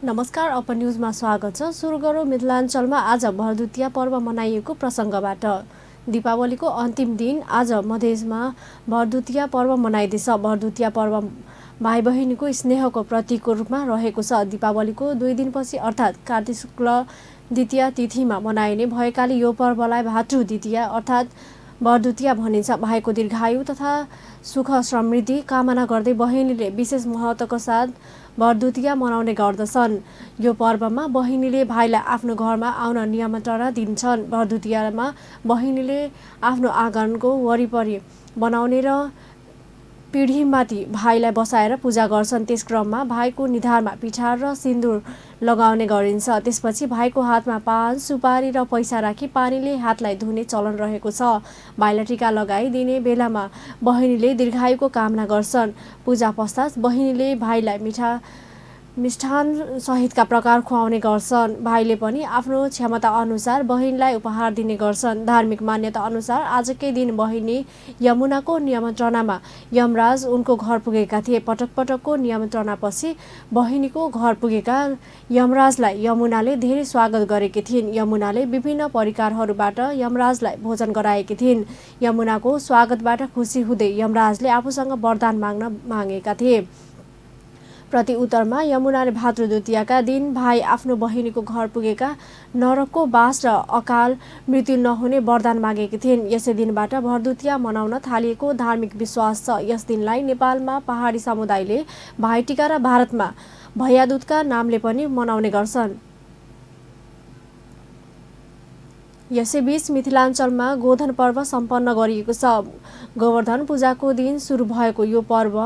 नमस्कार, अपन न्युजमा स्वागत छ। सुरु गरौँ मिथिलाञ्चलमा आज भरदुतिया पर्व मनाइएको प्रसङ्गबाट। दीपावलीको अन्तिम दिन आज मधेसमा भरदुतिया पर्व मनाइँदैछ। भरदुतिया पर्व भाइ बहिनीको स्नेहको प्रतीकको रूपमा रहेको छ। दीपावलीको 2 दिनपछि अर्थात् कार्तिक शुक्ल द्वितीया तिथिमा मनाइने भएकाले यो पर्वलाई भातृ द्वितीया अर्थात् भरदुतिया भनिन्छ। भाइको दीर्घायु तथा सुख समृद्धि कामना गर्दै बहिनीले विशेष महत्त्वको साथ भरदुतिया मनाउने गर्दछन्। यो पर्वमा बहिनीले भाइलाई आफ्नो घरमा आउन निमन्त्रणा दिन्छन्। भरदुतियामा बहिनीले आफ्नो आँगनको वरिपरि बनाउने र पिँढीमाथि भाइलाई बसाएर पूजा गर्छन्। त्यस क्रममा भाइको निधारमा पिठार र सिन्दुर लगाउने गरिन्छ। त्यसपछि भाइको हातमा पान, सुपारी र पैसा राखी पानीले हातलाई धुने चलन रहेको छ। भाइलाई टीका लगाइदिने बेलामा बहिनीले दीर्घायुको कामना गर्छन्। पूजा पश्चात बहिनीले भाइलाई मिष्ठान सहितका प्रकार खुवाउने गर्छन्। भाइले पनि आफ्नो क्षमता अनुसार बहिनीलाई उपहार दिने गर्छन्। धार्मिक मान्यता अनुसार आजकै दिन बहिनी यमुनाको निमन्त्रणामा यमराज उनको घर पुगेका थिए। पटक पटकको निमन्त्रणापछि बहिनीको घर पुगेका यमराजलाई यमुनाले धेरै स्वागत गरेकी थिइन्। यमुनाले विभिन्न परिकारहरूबाट यमराजलाई भोजन गराएकी थिइन्। यमुनाको स्वागतबाट खुसी हुँदै यमराजले आफूसँग वरदान मागेका थिए। प्रति उत्तरमा यमुनाले भातृ द्वितीयाका दिन भाइ आफ्नो बहिनीको घर पुगेका नरकको बास र अकाल मृत्यु नहुने वरदान मागेकी थिइन्। यसै दिनबाट भरदुतिया मनाउन थालिएको धार्मिक विश्वास छ। यस दिनलाई नेपालमा पहाडी समुदायले भाइटीका र भारतमा भैयादूतका नामले पनि मनाउने गर्छन्। यसैबीच मिथिलाञ्चलमा गोधन पर्व सम्पन्न गरिएको छ। गोवर्धन पूजाको दिन सुरु भएको यो पर्व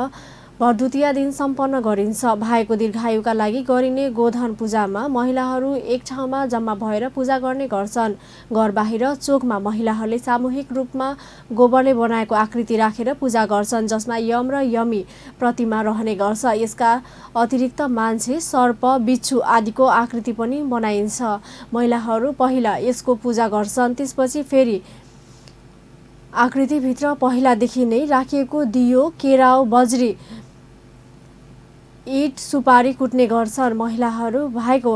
भरदुतिया दिन सम्पन्न गरिन्छ। भाइको दीर्घायुका लागि गरिने गोधन पूजामा महिलाहरू एक ठाउँमा जम्मा भएर पूजा गर्ने गर्छन्। घर बाहिर चोकमा महिलाहरूले सामूहिक रूपमा गोबरले बनाएको आकृति राखेर पूजा गर्छन्, जसमा यम र यमी प्रतिमा रहने गर्छ। यसका अतिरिक्त मान्छे, सर्प, बिच्छू आदिको आकृति पनि बनाइन्छ। महिलाहरू पहिला यसको पूजा गर्छन्, त्यसपछि फेरि आकृतिभित्र पहिलादेखि नै राखिएको दियो, केराउ, बज्री, इट, सुपारी कुट्ने गर्छन्। महिलाहरू भाइको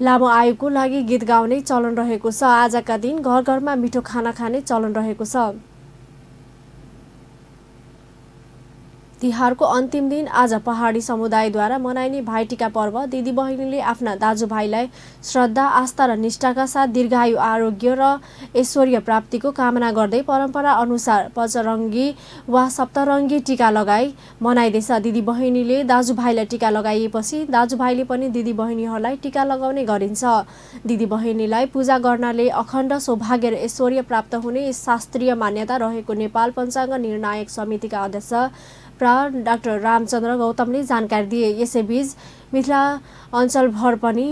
लामो आयुको लागि गीत गाउने चलन रहेको छ। आजका दिन घर घरमा मिठो खाना खाने चलन रहेको छ। तिहारको अन्तिम दिन आज पहाडी समुदायद्वारा मनाइने भाइटीका पर्व दिदीबहिनीले आफ्ना दाजुभाइलाई श्रद्धा, आस्था र निष्ठाका साथ दीर्घायु, आरोग्य र ऐश्वर्य प्राप्तिको कामना गर्दै परम्परा अनुसार पचरङ्गी वा सप्तरङ्गी टीका लगाई मनाइँदैछ। दिदीबहिनीले दाजुभाइलाई टीका लगाइएपछि दाजुभाइले पनि दिदीबहिनीहरूलाई टीका लगाउने गरिन्छ। दिदीबहिनीलाई पूजा गर्नाले अखण्ड सौभाग्य र ऐश्वर्य प्राप्त हुने शास्त्रीय मान्यता रहेको नेपाल पञ्चाङ्ग निर्णायक समितिका अध्यक्ष डाक्टर रामचन्द्र गौतमले जानकारी दिए। यसैबीच मिथिला अञ्चलभर पनि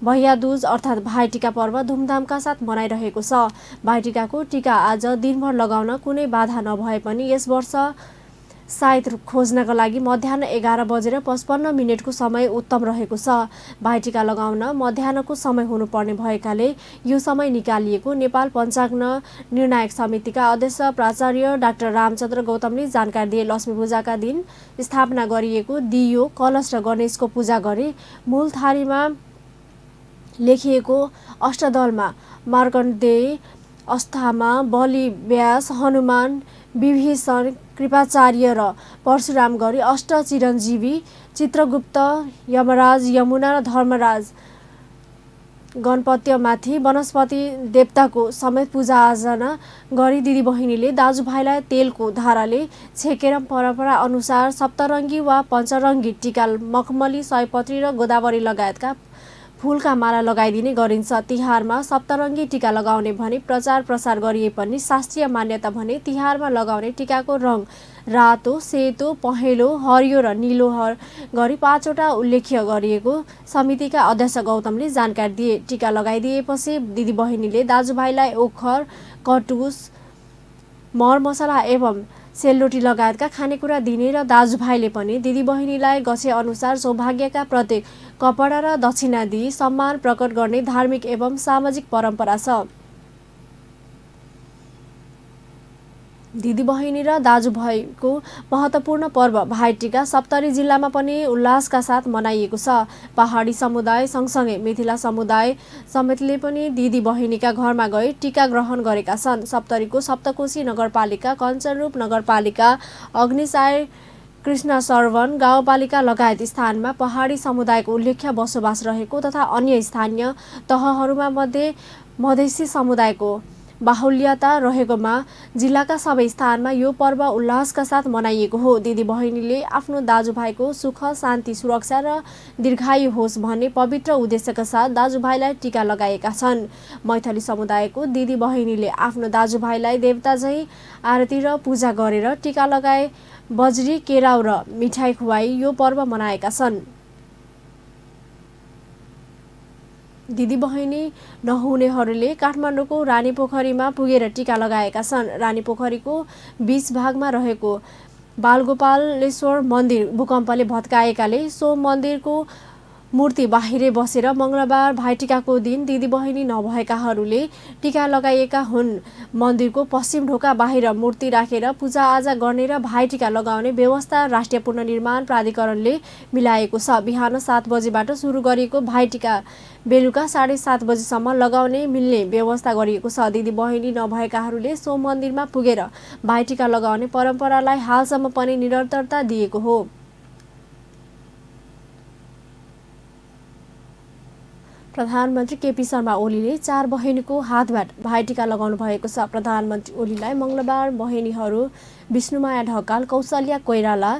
भैयादूज अर्थात् भाइटीका पर्व धुमधामका साथ मनाइरहेको छ। भाइटीकाको टीका आज दिनभर लगाउन कुनै बाधा नभए पनि यस वर्ष साइत खोज्नका लागि मध्याह 11:55 समय उत्तम रहेको छ। भाइटीका लगाउन मध्याहको समय हुनुपर्ने भएकाले यो समय निकालिएको नेपाल पञ्चाङ्ग निर्णायक समितिका अध्यक्ष प्राचार्य डाक्टर रामचन्द्र गौतमले जानकारी दिए। लक्ष्मी पूजाका दिन स्थापना गरिएको दियो, कलश र गणेशको पूजा गरे। मूल थारीमा लेखिएको अष्टदलमा मार्कण्डेय, अस्थामा, बलि, व्यास, हनुमान, विभीषण, कृपाचार्य र परशुराम गरी अष्ट चिरञ्जीवी, चित्रगुप्त, यमराज, यमुना र धर्मराज, गणपत्यमाथि वनस्पति देवताको समेत पूजा आर्चना गरी दिदीबहिनीले दाजुभाइलाई तेलको धाराले छेकेर परम्परा अनुसार सप्तरङ्गी वा पञ्चरङ्गी टीका, मखमली, सयपत्री र गोदावरी लगायतका फूलका माला लगाइदिने गरिन्छ। तिहारमा सप्तरङ्गी टीका लगाउने भने प्रचार प्रसार गरिए पनि शास्त्रीय मान्यता भने तिहारमा लगाउने टीकाको रङ रातो, सेतो, पहेँलो, हरियो र नीलो गरी 5वटा उल्लेख्य गरिएको समितिका अध्यक्ष गौतमले जानकारी दिए। टीका लगाइदिएपछि दिदीबहिनीले दाजुभाइलाई ओखर, कटुस, मरमसला एवं सेलरोटी लगायतका खानेकुरा दिने र दाजुभाइले पनि दिदीबहिनीलाई गछे अनुसार सौभाग्यका प्रतीक कपडा र दक्षिणा दिई सम्मान प्रकट गर्ने धार्मिक एवं सामाजिक परम्परा छ। दिदीबहिनी र दाजुभाइको महत्त्वपूर्ण पर्व भाइटिका सप्तरी जिल्लामा पनि उल्लासका साथ मनाइएको छ। पहाडी समुदाय सँगसँगै मिथिला समुदाय समेतले पनि दिदीबहिनीका घरमा गई टिका ग्रहण गरेका छन्। सप्तरीको सप्तकोशी नगरपालिका, कञ्चनरूप नगरपालिका, अग्निसाय, कृष्ण सरवन गाउँपालिका लगायत स्थानमा पहाडी समुदायको उल्लेख्य बसोबास रहेको तथा अन्य स्थानीय तहहरूमा मध्ये मधेसी समुदायको बाहुल्यता रहेकोमा जिल्लाका सबै स्थानमा यो पर्व उल्लासका साथ मनाइएको हो। दिदीबहिनीले आफ्नो दाजुभाइको सुख, शान्ति, सुरक्षा र दीर्घायु होस् भन्ने पवित्र उद्देश्यका साथ दाजुभाइलाई टिका लगाएका छन्। मैथली समुदायको दिदीबहिनीले आफ्नो दाजुभाइलाई देवता झैँ आरती र पूजा गरेर टिका लगाए बजरी, केराउ र मिठाई खुवाई यो पर्व मनाएका छन्। दिदीबहिनी नहुनेहरूले काठमाडौँको रानीपोखरीमा पुगेर टिका लगाएका छन्। रानीपोखरीको बीच भागमा रहेको बालगोपालेश्वर मन्दिर भूकम्पले भत्काएकाले सो मन्दिरको मूर्ति बाहिरै बसेर मङ्गलबार भाइटिकाको दिन दिदीबहिनी नभएकाहरूले टिका लगाएका हुन्। मन्दिरको पश्चिम ढोका बाहिर मूर्ति राखेर पूजाआजा गर्ने र भाइटिका लगाउने व्यवस्था राष्ट्रिय पुनर्निर्माण प्राधिकरणले मिलाएको छ। बिहान 7 बजेबाट सुरु गरिएको भाइटिका बेलुका 7:30 बजेसम्म लगाउने मिल्ने व्यवस्था गरिएको छ। दिदीबहिनी नभएकाहरूले सो मन्दिरमा पुगेर भाइटिका लगाउने परम्परालाई हालसम्म पनि निरन्तरता दिएको हो। प्रधानमन्त्री केपी शर्मा ओलीले 4 बहिनीको हातबाट भाइटिका लगाउनु भएको छ। प्रधानमन्त्री ओलीलाई मङ्गलबार बहिनीहरू विष्णुमाया ढकाल, कौशल्या कोइराला,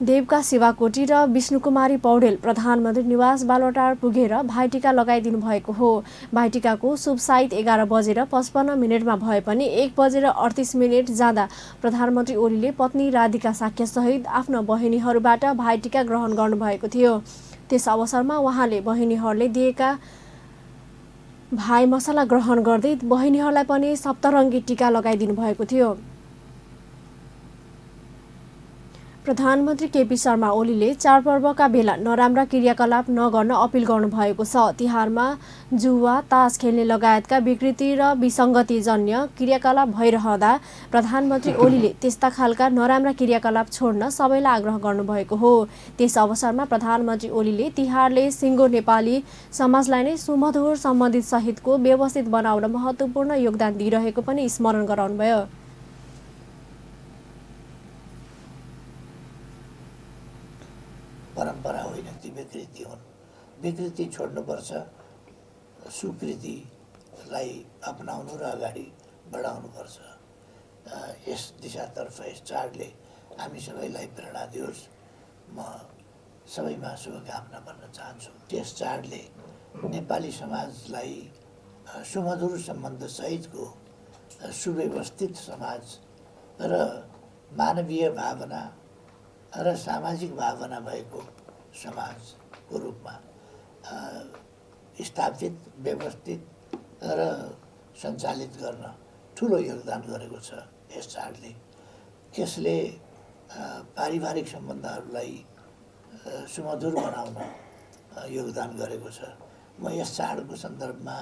देवका शिवाकोटी र विष्णुकुमारी पौडेल प्रधानमन्त्री निवास बालुवाटार पुगेर भाइटिका लगाइदिनु भएको हो। भाइटिकाको शुभ साइत 11:55 भए पनि 1:38 जाँदा प्रधानमन्त्री ओलीले पत्नी राधिका साक्यसहित आफ्ना बहिनीहरूबाट भाइटिका ग्रहण गर्नुभएको थियो। त्यस अवसरमा उहाँले बहिनीहरूले दिएका भाइ मसला ग्रहण गर्दै बहिनीहरूलाई पनि सप्तरङ्गी टिका लगाइदिनु भएको थियो। प्रधानमन्त्री केपी शर्मा ओलीले चाडपर्वका बेला नराम्रा क्रियाकलाप नगर्न अपिल गर्नुभएको छ। तिहारमा जुवा, तास खेल्ने लगायतका विकृति र विसङ्गतिजन्य क्रियाकलाप भइरहँदा प्रधानमन्त्री ओलीले त्यस्ता खालका नराम्रा क्रियाकलाप छोड्न सबैलाई आग्रह गर्नुभएको हो। त्यस अवसरमा प्रधानमन्त्री ओलीले तिहारले सिङ्गो नेपाली समाजलाई नै सुमधुर सम्बन्धित सहितको व्यवस्थित बनाउन महत्त्वपूर्ण योगदान दिइरहेको पनि स्मरण गराउनुभयो। परम्परा होइन, ती विकृति हुन्। विकृति छोड्नुपर्छ, सुकृतिलाई अपनाउनु र अगाडि बढाउनुपर्छ। यस दिशातर्फ यस चाडले हामी सबैलाई प्रेरणा दियोस्। म सबैमा शुभकामना भन्न चाहन्छु। यस चाडले नेपाली समाजलाई सुमधुर सम्बन्ध सहितको सुव्यवस्थित समाज र मानवीय भावना र सामाजिक भावना भएको समाजको रूपमा स्थापित, व्यवस्थित र सञ्चालित गर्न ठुलो योगदान गरेको छ यस चाडले। यसले पारिवारिक सम्बन्धहरूलाई सुमधुर बनाउन योगदान गरेको छ। म यस चाडको सन्दर्भमा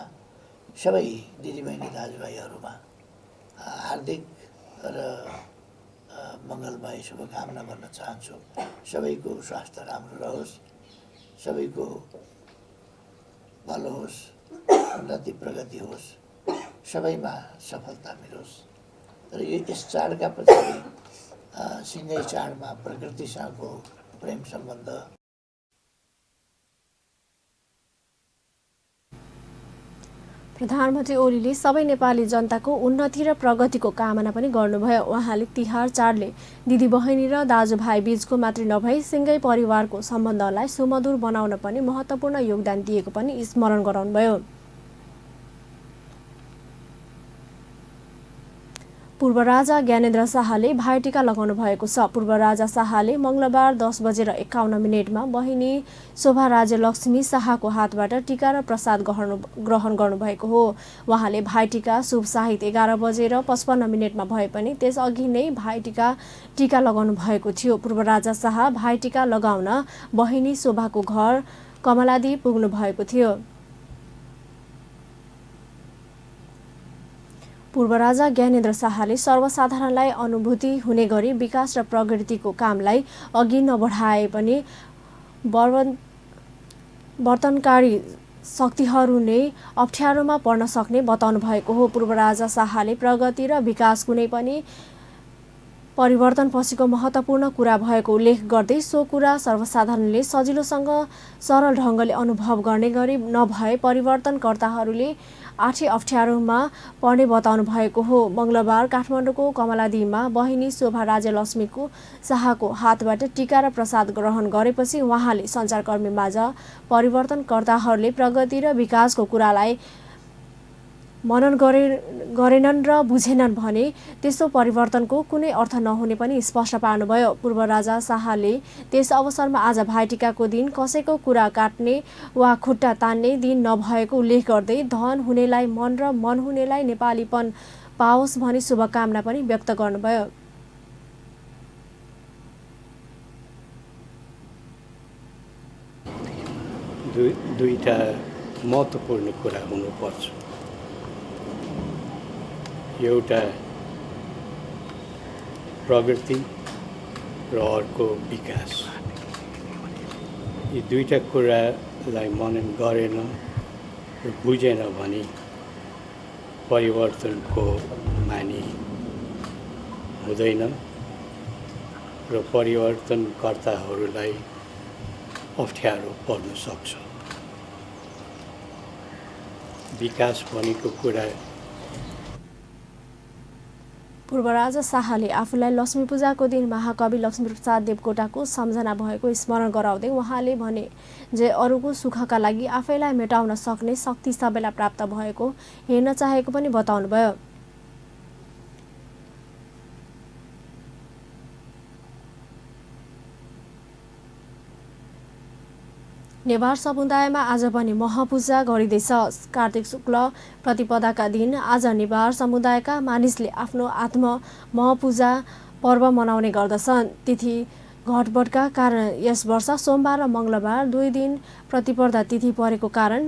सबै दिदीबहिनी दाजुभाइहरूमा हार्दिक र मङ्गलमय शुभकामना भन्न चाहन्छु। सबैको स्वास्थ्य राम्रो रहोस्, सबैको भलो होस्, उन्नति प्रगति होस्, सबैमा सफलता मिलोस्। र यस चाडका पछाडि सिँगै चाडमा प्रकृतिसँगको प्रेम सम्बन्ध, प्रधानमन्त्री ओलीले सबै नेपाली जनताको उन्नति र प्रगतिको कामना पनि गर्नुभयो। उहाँले तिहार चाडले दिदीबहिनी र दाजुभाइ बीचको मात्रै नभई सिँगै परिवारको सम्बन्धलाई सुमधुर बनाउन पनि महत्त्वपूर्ण योगदान दिएको पनि स्मरण गराउनुभयो। पूर्व राजा ज्ञानेन्द्र शाहले भाइटिका लगाउनु भएको छ। पूर्व राजा शाहले मङ्गलबार 10:51 बहिनी शोभा राज्यलक्ष्मी शाहको हातबाट टिका र प्रसाद ग्रहण गर्नुभएको हो। उहाँले भाइटिका शुभ साहित 11:55 भए पनि त्यसअघि नै भाइटिका टिका लगाउनु भएको थियो। पूर्व राजा शाह भाइटिका लगाउन बहिनी शोभाको घर कमलादी पुग्नु भएको थियो। पूर्व राजा ज्ञानेन्द्र शाहले सर्वसाधारणलाई अनुभूति हुने गरी विकास र प्रगतिको कामलाई अघि नबढाए पनि वर्तनकारी शक्तिहरू नै अप्ठ्यारोमा पर्न सक्ने बताउनु भएको हो। पूर्व राजा शाहले प्रगति र विकास कुनै पनि परिवर्तनपछिको महत्त्वपूर्ण कुरा भएको उल्लेख गर्दै सो कुरा सर्वसाधारणले सजिलोसँग सरल ढङ्गले अनुभव गर्ने गरी नभए परिवर्तनकर्ताहरूले आठै अप्ठ्यारोमा पर्ने बताउनु भएको हो। मङ्गलबार काठमाडौँको कमलादीमा बहिनी शोभा राज्यलक्ष्मीको शाहको हातबाट टीका र प्रसाद ग्रहण गरेपछि उहाँले सञ्चारकर्मीमाझ परिवर्तनकर्ताहरूले प्रगति र विकासको कुरालाई मनन गरेनन् र बुझेनन् भने त्यसो परिवर्तनको कुनै अर्थ नहुने पनि स्पष्ट पार्नुभयो। पूर्व राजा शाहले त्यस अवसरमा आज भाइटिकाको दिन कसैको कुरा काट्ने वा खुट्टा तान्ने दिन नभएको उल्लेख गर्दै धन हुनेलाई मन र मन हुनेलाई नेपालीपन पाओस् भनी शुभकामना पनि व्यक्त गर्नुभयो। दुईटा महत्त्वपूर्ण कुरा हुनुपर्छ। एउटा प्रगति र अर्को विकास। यी दुईटा कुरालाई मनन गरेन र बुझेन भने परिवर्तनको मानी हुँदैन र परिवर्तनकर्ताहरूलाई अप्ठ्यारो पर्न सक्छ। विकास भनेको कुरा पूर्व राजा शाहले आफूलाई लक्ष्मी पूजाको दिन महाकवि लक्ष्मीप्रसाद देवकोटाको सम्झना भएको स्मरण गराउँदै उहाँले भने जे अरूको सुखका लागि आफैलाई मेटाउन सक्ने शक्ति सबैलाई प्राप्त भएको हेर्न चाहेको पनि बताउनुभयो। नेवार समुदायमा आज पनि महपूजा गरिँदैछ। कार्तिक शुक्ल प्रतिपदाका दिन आज नेवार समुदायका मानिसले आफ्नो आत्म महपूजा पर्व मनाउने गर्दछन्। तिथि घटबडका कारण यस वर्ष सोमबार र मङ्गलबार 2 दिन प्रतिपदा तिथि परेको कारण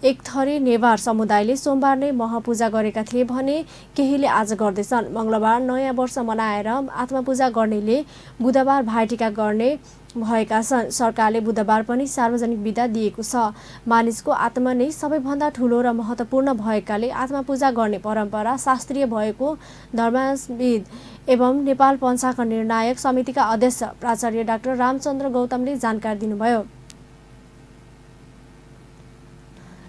एक थरी नेवार समुदायले सोमबार नै महपूजा गरेका थिए भने केहीले आज गर्दैछन्। मङ्गलबार नयाँ वर्ष मनाएर आत्मपूजा गर्नेले बुधबार भाइटिका गर्ने भएका छन्। सरकारले बुधबार पनि सार्वजनिक बिदा दिएको छ। मानिसको आत्मा नै सबैभन्दा ठुलो र महत्त्वपूर्ण भएकाले आत्मपूजा गर्ने परम्परा शास्त्रीय भएको धर्मविद एवं नेपाल पञ्चाङ्ग निर्णायक समितिका अध्यक्ष प्राचार्य डाक्टर रामचन्द्र गौतमले जानकारी दिनुभयो।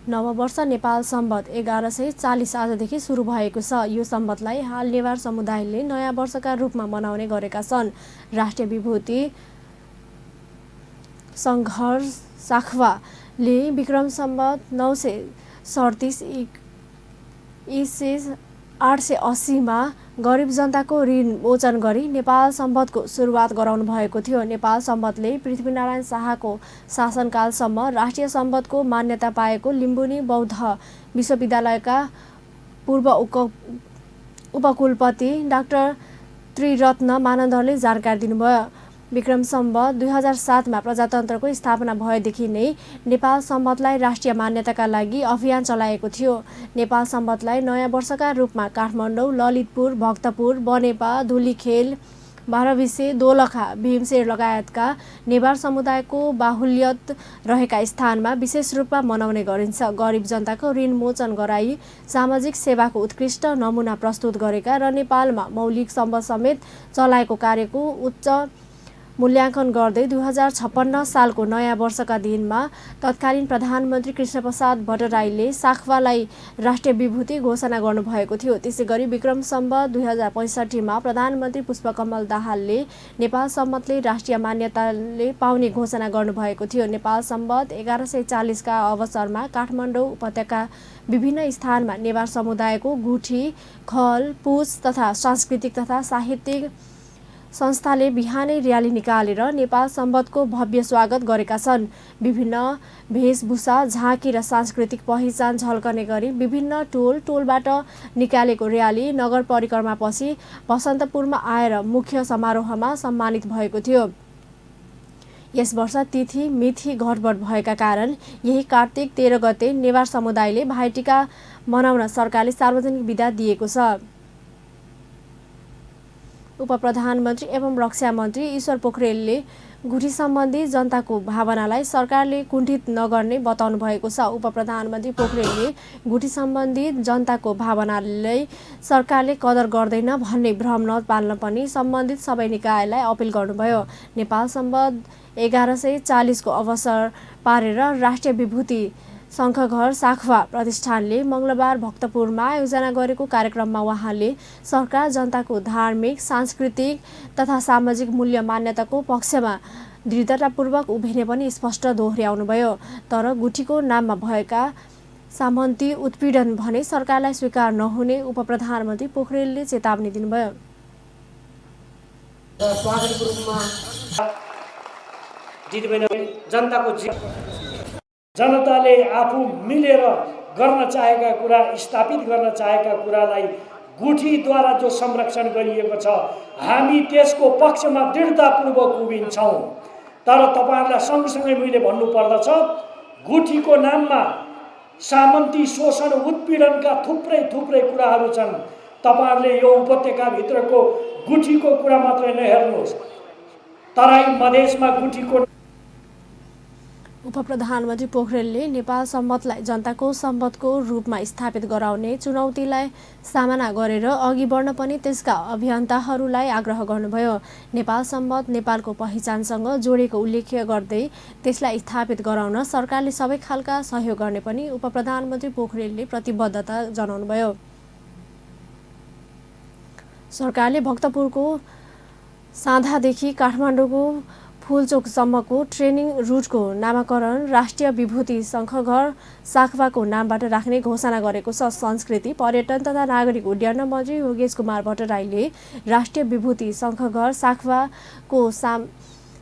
नववर्ष नेपाल सम्वत 1140 आजदेखि सुरु भएको छ। यो सम्वतलाई हाल नेवार समुदायले नयाँ वर्षका रूपमा मनाउने गरेका छन्। राष्ट्रिय विभूति सङ्घर्ष साखवाले विक्रम सम्वत 937 ईसे 880 मा गरिब जनताको ऋण मोचन गरी नेपाल सम्वतको सुरुवात गराउनु भएको थियो। नेपाल सम्वतले पृथ्वीनारायण शाहको शासनकालसम्म राष्ट्रिय सम्वतको मान्यता पाएको लिम्बुनी बौद्ध विश्वविद्यालयका पूर्व उपकुलपति डाक्टर त्रिरत्न मानन्दरले जानकारी दिनुभयो। विक्रम सम्वत 2007 मा प्रजातन्त्रको स्थापना भएदेखि नै नेपाल सम्वतलाई राष्ट्रिय मान्यताका लागि अभियान चलाएको थियो। नेपाल सम्वतलाई नयाँ वर्षका रूपमा काठमाडौँ, ललितपुर, भक्तपुर, बनेपा, धुलीखेल, बाह्रविसे, दोलखा, भीमशेर लगायतका नेवार समुदायको बाहुल्यत रहेका स्थानमा विशेष रूपमा मनाउने गरिन्छ। गरिब जनताको ऋण मोचन गराई सामाजिक सेवाको उत्कृष्ट नमुना प्रस्तुत गरेका र नेपालमा मौलिक सम्वत समेत चलाएको कार्यको उच्च मूल्याङ्कन गर्दै 2056 सालको नयाँ वर्षका दिनमा तत्कालीन प्रधानमन्त्री कृष्णप्रसाद भट्टराईले साखवालाई राष्ट्रिय विभूति घोषणा गर्नुभएको थियो। त्यसैगरी विक्रम सम्वत 2065 मा प्रधानमन्त्री पुष्पकमल दाहालले नेपाल सम्वतले राष्ट्रिय मान्यताले पाउने घोषणा गर्नुभएको थियो। नेपाल सम्वत 1140 का अवसरमा काठमाडौँ उपत्यका विभिन्न स्थानमा नेवार समुदायको गुठी, खल, पुछ तथा सांस्कृतिक तथा साहित्यिक संस्थाले बिहानै र्याली निकालेर नेपाल सम्वतको भव्य स्वागत गरेका छन्। विभिन्न वेशभूषा, झाँकी र सांस्कृतिक पहिचान झल्कने गरी विभिन्न टोलबाट निकालेको र्याली नगर परिक्रमापछि बसन्तपुरमा आएर मुख्य समारोहमा सम्मानित भएको थियो। यस वर्ष तिथि मिथि गडबड भएका कारण यही कार्तिक 13 गते नेवार समुदायले भाइटिका मनाउन सरकारले सार्वजनिक बिदा दिएको छ। उपप्रधानमन्त्री एवं रक्षा मन्त्री ईश्वर पोखरेलले गुठी सम्बन्धी जनताको भावनालाई सरकारले कुण्ठित नगर्ने बताउनु भएको छ। उपप्रधानमन्त्री पोखरेलले गुठी सम्बन्धी जनताको भावनालाई सरकारले कदर गर्दैन भन्ने भ्रम नपाल्न पनि सम्बन्धित सबै निकायलाई अपिल गर्नुभयो। नेपाल सम्बत 1140 को अवसर पारेर राष्ट्रिय विभूति शङ्खघर साखवा प्रतिष्ठानले मङ्गलबार भक्तपुरमा आयोजना गरेको कार्यक्रममा उहाँले सरकार जनताको धार्मिक, सांस्कृतिक तथा सामाजिक मूल्य मान्यताको पक्षमा दृढतापूर्वक उभिने पनि स्पष्ट दोहोर्याउनुभयो। तर गुठीको नाममा भएका सामन्ती उत्पीडन भने सरकारलाई स्वीकार नहुने उपप्रधानमन्त्री पोखरेलले चेतावनी दिनुभयो। जनताले आफू मिलेर गर्न चाहेका कुरा, स्थापित गर्न चाहेका कुरालाई गुठीद्वारा जो संरक्षण गरिएको छ, हामी त्यसको पक्षमा दृढतापूर्वक उभिन्छौँ। तर तपाईहरुलाई सँगसँगै मैले भन्नुपर्दछ, गुठीको नाममा सामन्ती शोषण उत्पीडनका थुप्रै कुराहरू छन्। तपाईहरुले यो उपत्यकाभित्रको गुठीको कुरा मात्रै नहेर्नुहोस्, तराई मधेसमा गुठीको। उपप्रधानमन्त्री पोखरेलले नेपाल सम्बतलाई जनताको सम्बतको रूपमा स्थापित गराउने चुनौतीलाई सामना गरेर अघि बढ्न पनि त्यसका अभियन्ताहरूलाई आग्रह गर्नुभयो। नेपाल सम्बत नेपालको पहिचानसँग जोडेको उल्लेख गर्दै त्यसलाई स्थापित गराउन सरकारले सबै खालका सहयोग गर्ने पनि उपप्रधानमन्त्री पोखरेलले प्रतिबद्धता जनाउनुभयो। सरकारले भक्तपुरको साँधादेखि काठमाडौँको फुलचोकसम्मको ट्रेनिङ रुटको नामाकरण राष्ट्रिय विभूति शङ्खघर साखवाको नामबाट राख्ने घोषणा गरेको छ। संस्कृति, पर्यटन तथा नागरिक उड्डयन मन्त्री योगेश कुमार भट्टराईले राष्ट्रिय विभूति शङ्खघर साखवाको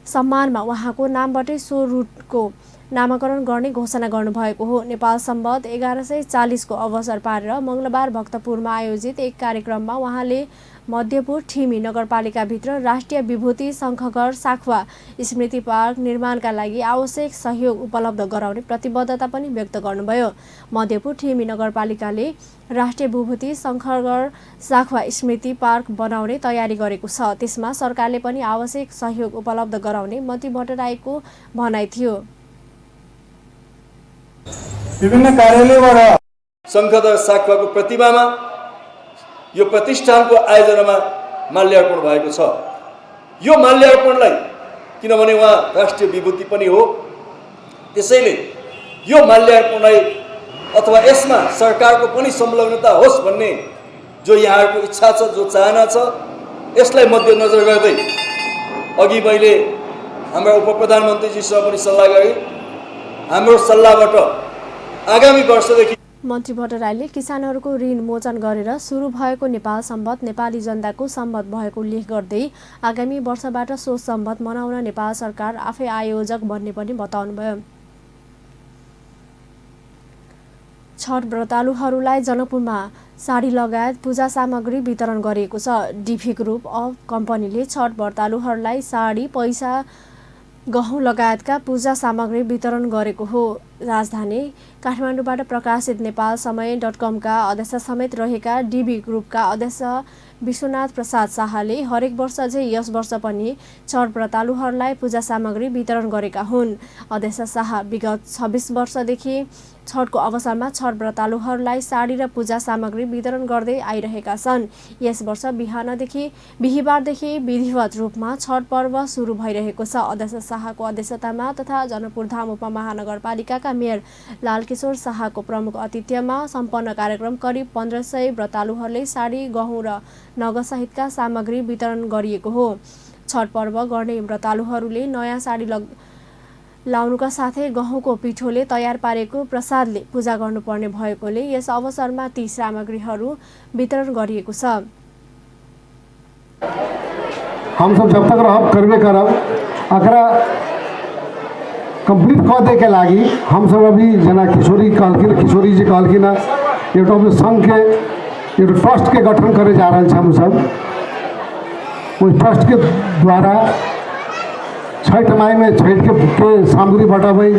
सम्मानमा उहाँको नामबाटै सो रुटको नामाकरण गर्ने घोषणा गर्नुभएको हो। नेपाल सम्बत 1140 को अवसर पारेर मङ्गलबार भक्तपुरमा आयोजित एक कार्यक्रममा उहाँले मध्यपुर ठिमी नगरपालिकाभित्र राष्ट्रिय विभूति शङ्खघर साखवा स्मृति पार्क निर्माणका लागि आवश्यक सहयोग उपलब्ध गराउने प्रतिबद्धता पनि व्यक्त गर्नुभयो। मध्यपुर ठिमी नगरपालिकाले राष्ट्रिय विभूति शङ्खघर साखवा स्मृति पार्क बनाउने तयारी गरेको छ। त्यसमा सरकारले पनि आवश्यक सहयोग उपलब्ध गराउने मन्त्री भट्टराईको भनाइ थियो। विभिन्न कार्यालयबाट शङ्खघर साखवाको प्रतिमामा यो प्रतिष्ठानको आयोजनामा माल्यार्पण भएको छ। यो माल्यार्पणलाई, किनभने उहाँ राष्ट्रिय विभूति पनि हो, त्यसैले यो माल्यार्पणलाई अथवा यसमा सरकारको पनि संलग्नता होस् भन्ने जो यहाँको इच्छा छ, जो चाहना छ, यसलाई मध्यनजर गर्दै अघि मैले हाम्रा उपप्रधानमन्त्रीजीसँग पनि सल्लाह गरेँ। हाम्रो सल्लाहबाट आगामी वर्षदेखि मन्त्री भट्टराईले किसानहरूको ऋण मोचन गरेर सुरु भएको नेपाल सम्बत नेपाली जनताको सम्बत भएको उल्लेख गर्दै आगामी वर्षबाट सो सम्बत मनाउन नेपाल सरकार आफै आयोजक बन्ने पनि बताउनुभयो। छठ व्रतालुहरूलाई जनकपुरमा साडी लगायत पूजा सामग्री वितरण गरिएको छ। डिफी ग्रुप अफ कम्पनीले छठ व्रतालुहरूलाई साडी, पैसा, गहुँ लगायतका पूजा सामग्री वितरण गरेको हो। राजधानी काठमाडौँबाट प्रकाशित नेपाल समय .com का अध्यक्ष समेत रहेका डिबी ग्रुपका अध्यक्ष विश्वनाथ प्रसाद शाहले हरेक वर्ष झै यस वर्ष पनि छठ व्रतालुहरूलाई पूजा सामग्री वितरण गरेका हुन्। अध्यक्ष शाह विगत 26 वर्षदेखि छठको अवसरमा छठ व्रतालुहरूलाई साडी र पूजा सामग्री वितरण गर्दै आइरहेका छन्। यस वर्ष बिहिबारदेखि विधिवत रूपमा छठ पर्व सुरु भइरहेको छ। अध्यक्ष शाहको अध्यक्षतामा तथा जनकपुर धाम उपमहानगरपालिकाका मेयर लालकिशोर शाहको प्रमुख आतिथ्यमा सम्पन्न कार्यक्रम करिब 1500 व्रतालुहरूले साडी, गहुँ र नगदसहितका सामग्री वितरण गरिएको हो। छठ पर्व गर्ने व्रतालुहरूले नयाँ साडी लाउनुका साथै गहुँको पिठोले तयार पारेको प्रसादले पूजा गर्नुपर्ने भएकोले यस अवसरमा ती सामग्रीहरू वितरण गरिएको छ। हम सब जब तक रहब करबे करब, अकरा कंप्लीट कऽ दे के लागि हम सब अभी जना किशोरी जी कहलखिन एउटा संघ के एउटा ट्रस्ट के गठन करे जा रहल छै। हम सब ओहि ट्रस्ट के द्वारा छठ माई में छठ के सामग्री बटाबै।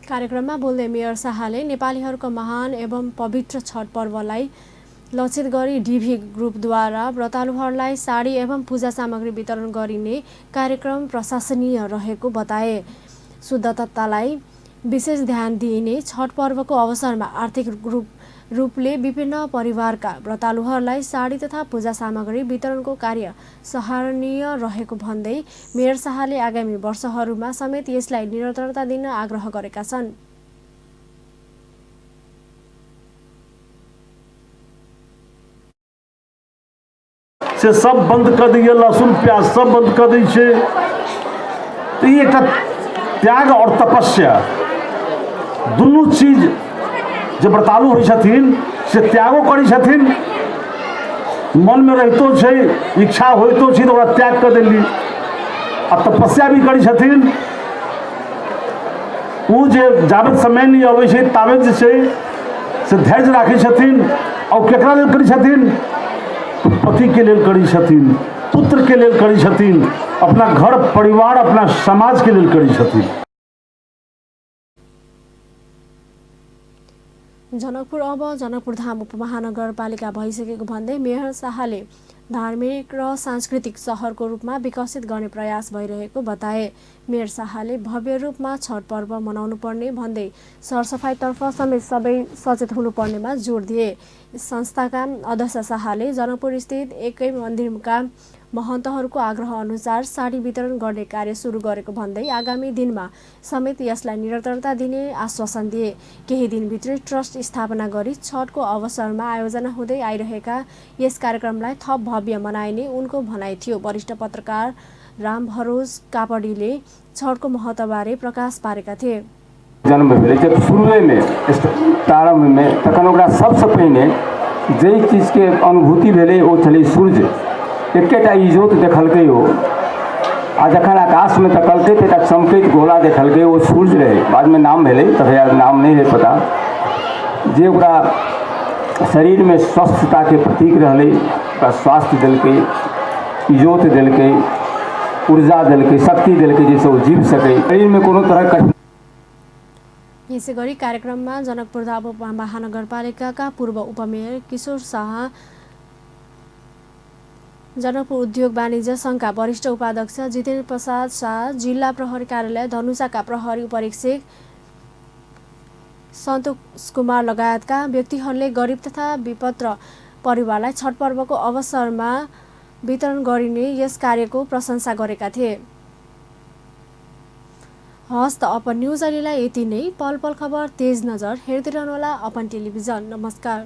कार्यक्रममा बोल्दै मेयर शाहले नेपालीहरूको महान एवं पवित्र छठ पर्वलाई लक्षित गरी डिभी ग्रुपद्वारा व्रतालुहरूलाई साडी एवं पूजा सामग्री वितरण गरिने कार्यक्रम प्रशंसनीय रहेको बताए। शुद्धतालाई विशेष ध्यान दिइने छठ पर्वको अवसरमा आर्थिक रूपले विभिन्न परिवारका व्रतालुहरूलाई साडी तथा पूजा सामग्री वितरणको कार्य सराहनीय रहेको भन्दै मेयर शाहले आगामी वर्षहरूमा समेत यसलाई निरन्तरता दिन आग्रह गरेका छन्। से सब बंद कर दिए, लहसुन प्याज सब बंद कर दी छे। तो ये एक त्याग और तपस्या दुनू चीज जे व्रतालु होइ छथिन से त्यागो करै छथिन, मन में रहितो छै, इच्छा होइतो छै तो ओकरा त्याग कर देली, आ तपस्या भी करै छथिन। ओ जे जाबत समय नहीं अबै छै ताबत जे छै से धैर्य राखै छथिन। और केकरा लेल करै छथिन? पति के लिए करी छथिन, पुत्र के लिए करी छथिन, अपना घर परिवार अपना समाज के लिए करी छथिन। जनकपुर अब जनकपुर धाम उपमहानगरपालिका भइसकेको भन्दै मेयर शाहले धार्मिक र सांस्कृतिक सहरको रूपमा विकसित गर्ने प्रयास भइरहेको बताए। मेयर शाहले भव्य रूपमा छठ पर्व मनाउनु पर्ने भन्दै सरसफाइतर्फ समेत सबै सचेत हुनुपर्नेमा जोड दिए। संस्थाका अध्यक्ष शाहले जनकपुर स्थित एकै मन्दिरका महन्तहरूको आग्रह अनुसार साडी वितरण गर्ने कार्य सुरु गरेको भन्दै आगामी दिनमा समेत यसलाई निरन्तरता दिने आश्वासन दिए। केही दिनभित्रै ट्रस्ट स्थापना गरी छठको अवसरमा आयोजना हुँदै आइरहेका यस कार्यक्रमलाई थप भव्य मनाइने उनको भनाइ थियो। वरिष्ठ पत्रकार राम भरोज कापडीले छठको महत्त्वबारे प्रकाश पारेका थिए। जन्म भेलै जब शुरुए में प्रारंभ में तखन ओकरा सबसे पहिने जे चीज के अनुभूति भेलै ओ छलै सूर्य। एकेटा इजोत देखलकै ओ, आ जखन आकाश में तकलकै तऽ एकटा चमकैत गोला देखलकै ओ सूर्य रहै। बाद में नाम भेलै तब नाम नहीं रहै पता। जे ओकरा शरीर में स्वस्थता के प्रतीक रहलै, ओकरा स्वास्थ्य देलकै, इजोत देलकै, ऊर्जा देलकै, शक्ति देलकै जाहिसँ ओ जीव सकै, शरीर में कोनो तरह का। यसै गरी कार्यक्रममा जनकपुर धाम महानगरपालिकाका पूर्व उपमेयर किशोर शाह, जनकपुर उद्योग वाणिज्य संघका वरिष्ठ उपाध्यक्ष जितेन्द्र प्रसाद शाह, जिल्ला प्रहरी कार्यालय धनुषाका प्रहरी उपरीक्षक सन्तोष कुमार लगायतका व्यक्तिहरूले गरिब तथा विपत्र परिवारलाई छठ पर्वको अवसरमा वितरण गरिने यस कार्यको प्रशंसा गरेका थिए। हस्त अपन न्युज अहिलेलाई यति नै। पल पल खबर तेज नजर हेर्दै रहनुहोला अपन टेलिभिजन। नमस्कार।